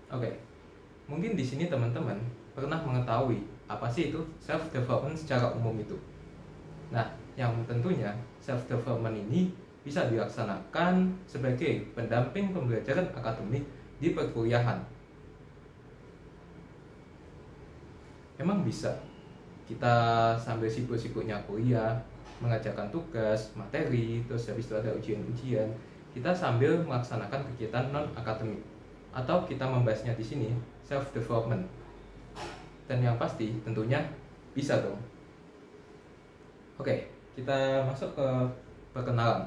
Oke, mungkin di sini teman-teman pernah mengetahui apa sih itu self development secara umum itu. Nah, yang tentunya self development ini bisa dilaksanakan sebagai pendamping pembelajaran akademik di perkuliahan. Emang bisa kita sambil sibuk-sibuknya kuliah, mengajarkan tugas, materi, terus habis itu ada ujian-ujian, kita sambil melaksanakan kegiatan non akademik, atau kita membahasnya di sini self development. Dan yang pasti tentunya bisa dong. Oke, kita masuk ke perkenalan.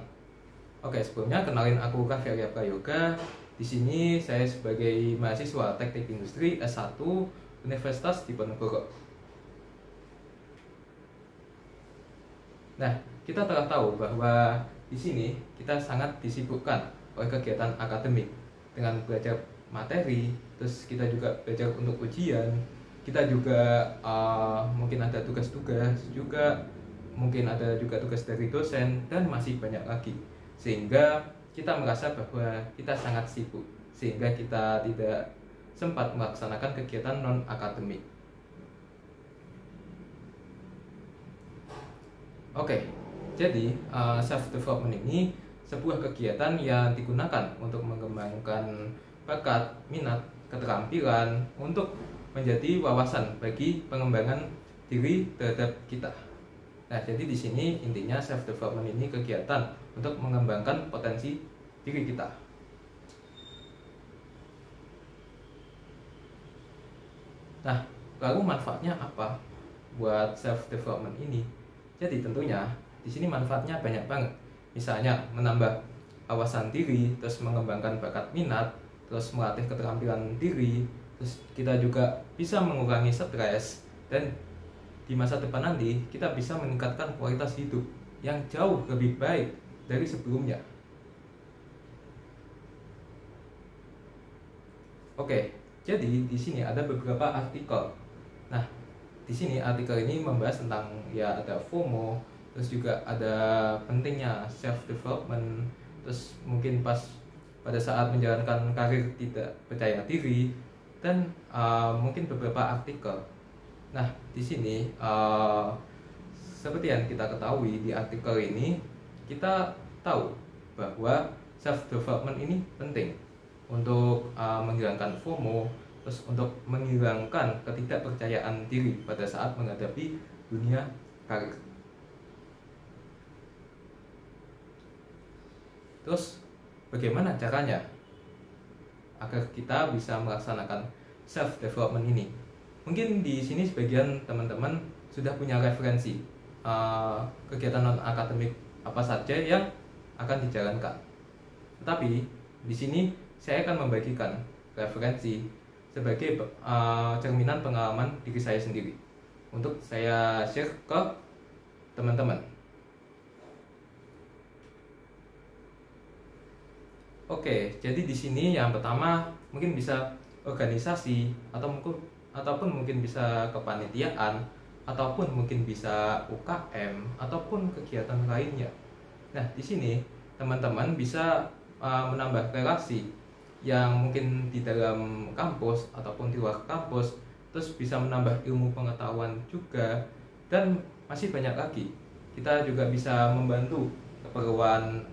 Oke, sebelumnya kenalin aku Raffi Arya Prayoga. Di sini saya sebagai mahasiswa Teknik Industri S1 Universitas Diponegoro. Nah, kita telah tahu bahwa di sini kita sangat disibukkan oleh kegiatan akademik dengan belajar materi, terus kita juga belajar untuk ujian, kita juga mungkin ada tugas-tugas juga, mungkin ada juga tugas dari dosen, dan masih banyak lagi, sehingga kita merasa bahwa kita sangat sibuk, sehingga kita tidak sempat melaksanakan kegiatan non akademik. Oke, jadi self development ini sebuah kegiatan yang digunakan untuk mengembangkan bakat, minat, keterampilan untuk menjadi wawasan bagi pengembangan diri terhadap kita. Nah, jadi di sini intinya self development ini kegiatan untuk mengembangkan potensi diri kita. Nah, lalu manfaatnya apa buat self development ini? Jadi tentunya di sini manfaatnya banyak banget. Misalnya menambah wawasan diri, terus mengembangkan bakat minat, terus melatih keterampilan diri, terus kita juga bisa mengurangi stres, dan di masa depan nanti kita bisa meningkatkan kualitas hidup yang jauh lebih baik dari sebelumnya. Oke, jadi di sini ada beberapa artikel. Nah, di sini artikel ini membahas tentang ya ada FOMO, terus juga ada pentingnya self development, terus mungkin pas pada saat menjalankan karir tidak percaya diri, dan mungkin beberapa artikel. Nah, di sini seperti yang kita ketahui di artikel ini, kita tahu bahwa self development ini penting untuk menghilangkan FOMO, terus untuk menghilangkan ketidakpercayaan diri pada saat menghadapi dunia karir. Terus bagaimana caranya agar kita bisa melaksanakan self development ini? Mungkin di sini sebagian teman-teman sudah punya referensi kegiatan non akademik apa saja yang akan dijalankan. Tetapi di sini saya akan membagikan referensi sebagai cerminan pengalaman diri saya sendiri untuk saya share ke teman-teman. Oke, jadi di sini yang pertama mungkin bisa organisasi ataupun mungkin bisa kepanitiaan, ataupun mungkin bisa UKM ataupun kegiatan lainnya. Nah, di sini teman-teman bisa menambah relasi yang mungkin di dalam kampus ataupun di luar kampus, terus bisa menambah ilmu pengetahuan juga, dan masih banyak lagi. Kita juga bisa membantu keperluan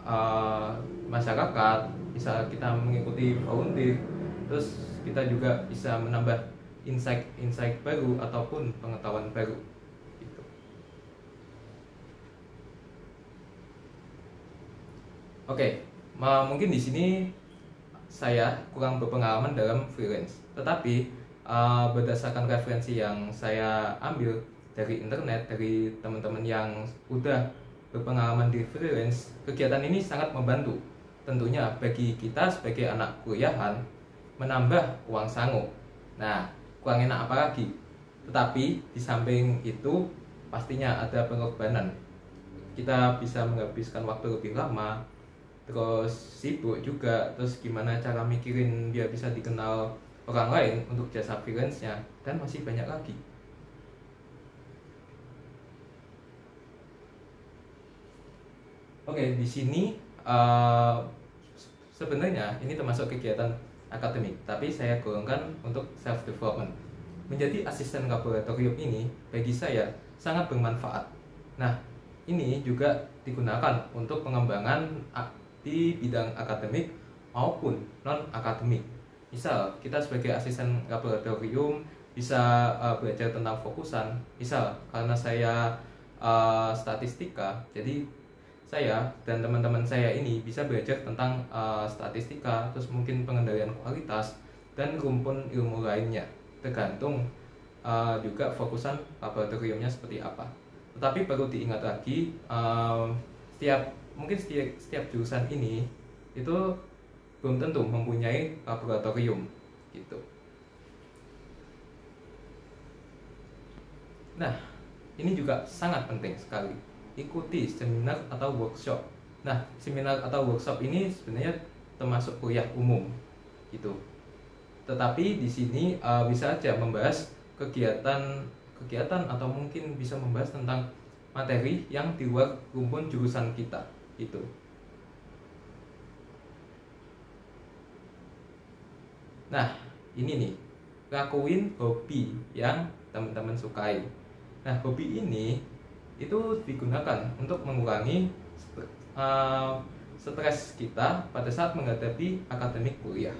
masyarakat, bisa kita mengikuti volunteer, terus kita juga bisa menambah insight baru ataupun pengetahuan baru gitu. Oke, mungkin di sini saya kurang berpengalaman dalam freelance, tetapi berdasarkan referensi yang saya ambil dari internet, dari teman-teman yang udah berpengalaman di freelance, kegiatan ini sangat membantu tentunya bagi kita sebagai anak kuliahan menambah uang sangu. Nah, kurang enak apa lagi? Tetapi di samping itu pastinya ada pengorbanan. Kita bisa menghabiskan waktu lebih lama, terus sibuk juga, terus gimana cara mikirin biar bisa dikenal orang lain untuk jasa freelance-nya, dan masih banyak lagi. Oke, di sini sebenarnya ini termasuk kegiatan akademik, tapi saya golongkan untuk self development. Menjadi asisten laboratorium ini bagi saya sangat bermanfaat. Nah, ini juga digunakan untuk pengembangan di bidang akademik maupun non akademik. Misal kita sebagai asisten laboratorium bisa belajar tentang fokusan. Misal karena saya statistika, jadi saya dan teman-teman saya ini bisa belajar tentang statistika, terus mungkin pengendalian kualitas dan rumpun ilmu lainnya, tergantung juga fokusan laboratoriumnya seperti apa. Tetapi perlu diingat lagi, setiap jurusan ini itu belum tentu mempunyai laboratorium gitu. Nah, ini juga sangat penting sekali, ikuti seminar atau workshop. Nah, seminar atau workshop ini sebenarnya termasuk kuliah umum gitu. Tetapi di sini bisa aja membahas kegiatan atau mungkin bisa membahas tentang materi yang di luar rumpun jurusan kita gitu. Nah, ini nih, lakuin hobi yang teman-teman sukai. Nah, hobi ini itu digunakan untuk mengurangi stres kita pada saat menghadapi akademik kuliah.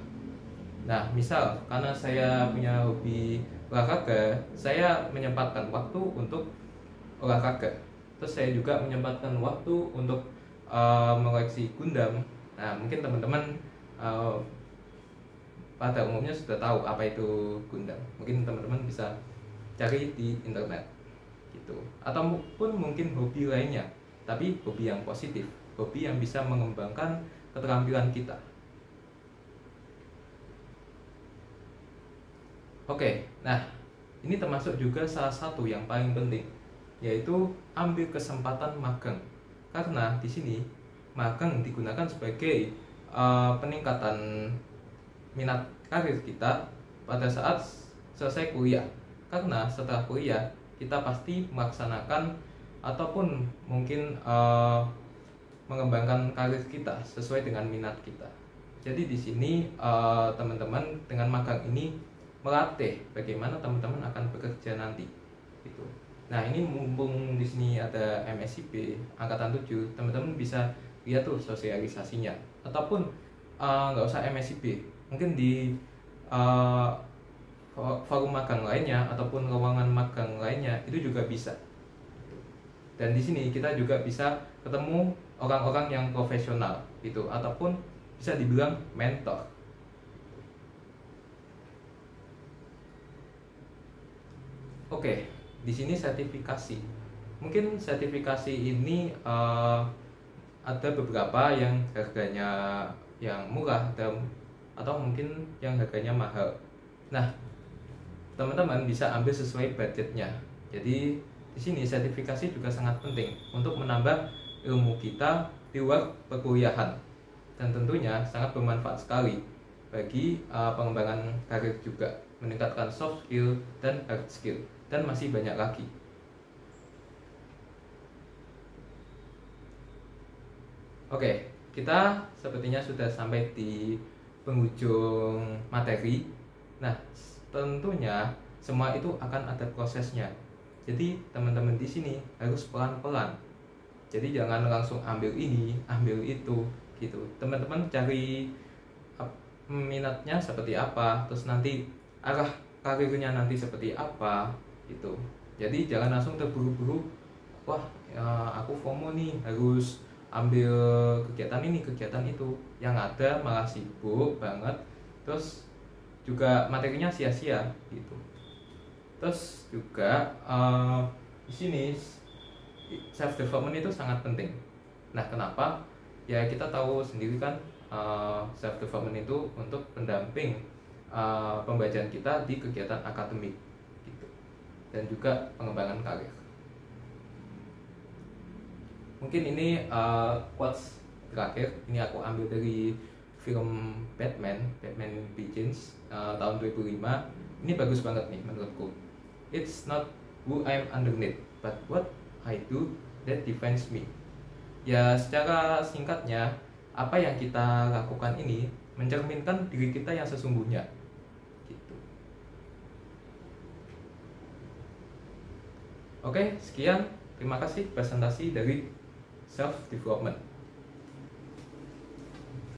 Nah, misal karena saya punya hobi olahraga, saya menyempatkan waktu untuk olahraga. Terus saya juga menyempatkan waktu untuk mengoleksi Gundam. Nah, mungkin teman-teman pada umumnya sudah tahu apa itu Gundam. Mungkin teman-teman bisa cari di internet gitu. Ataupun mungkin hobi lainnya, tapi hobi yang positif, hobi yang bisa mengembangkan keterampilan kita. Oke, nah ini termasuk juga salah satu yang paling penting, yaitu ambil kesempatan magang. Karena di sini magang digunakan sebagai peningkatan minat karir kita pada saat selesai kuliah. Karena setelah kuliah kita pasti melaksanakan ataupun mungkin mengembangkan karir kita sesuai dengan minat kita. Jadi di sini teman-teman dengan magang ini melatih bagaimana teman-teman akan bekerja nanti gitu. Nah, ini mumpung di sini ada MSIP angkatan 7, teman-teman bisa lihat tuh sosialisasinya, ataupun nggak usah MSIP, mungkin di forum magang lainnya ataupun ruangan magang lainnya itu juga bisa. Dan di sini kita juga bisa ketemu orang-orang yang profesional gitu, ataupun bisa dibilang mentor. Oke, di sini sertifikasi. Mungkin sertifikasi ini ada beberapa yang harganya yang murah atau mungkin yang harganya mahal. Nah, teman-teman bisa ambil sesuai budgetnya. Jadi di sini sertifikasi juga sangat penting untuk menambah ilmu kita di luar perkuliahan, dan tentunya sangat bermanfaat sekali bagi pengembangan karir juga, meningkatkan soft skill dan hard skill, dan masih banyak lagi. Oke, kita sepertinya sudah sampai di penghujung materi. Nah, tentunya semua itu akan ada prosesnya. Jadi teman-teman di sini harus pelan-pelan. Jadi jangan langsung ambil ini, ambil itu gitu. Teman-teman cari minatnya seperti apa, terus nanti arah karirnya nanti seperti apa gitu. Jadi jangan langsung terburu-buru, wah ya, aku FOMO nih harus ambil kegiatan ini kegiatan itu, yang ada malah sibuk banget, terus juga materinya sia-sia gitu. Terus juga di sini self development itu sangat penting. Nah, kenapa? Ya kita tahu sendiri kan, self development itu untuk pendamping pembelajaran kita di kegiatan akademik gitu, dan juga pengembangan karir. Mungkin ini quotes terakhir, ini aku ambil dari film Batman Begins tahun 2005. Ini bagus banget nih menurutku. It's not who I'm underneath, but what I do that defines me. Ya secara singkatnya, apa yang kita lakukan ini mencerminkan diri kita yang sesungguhnya gitu. Oke, sekian, terima kasih presentasi dari self development.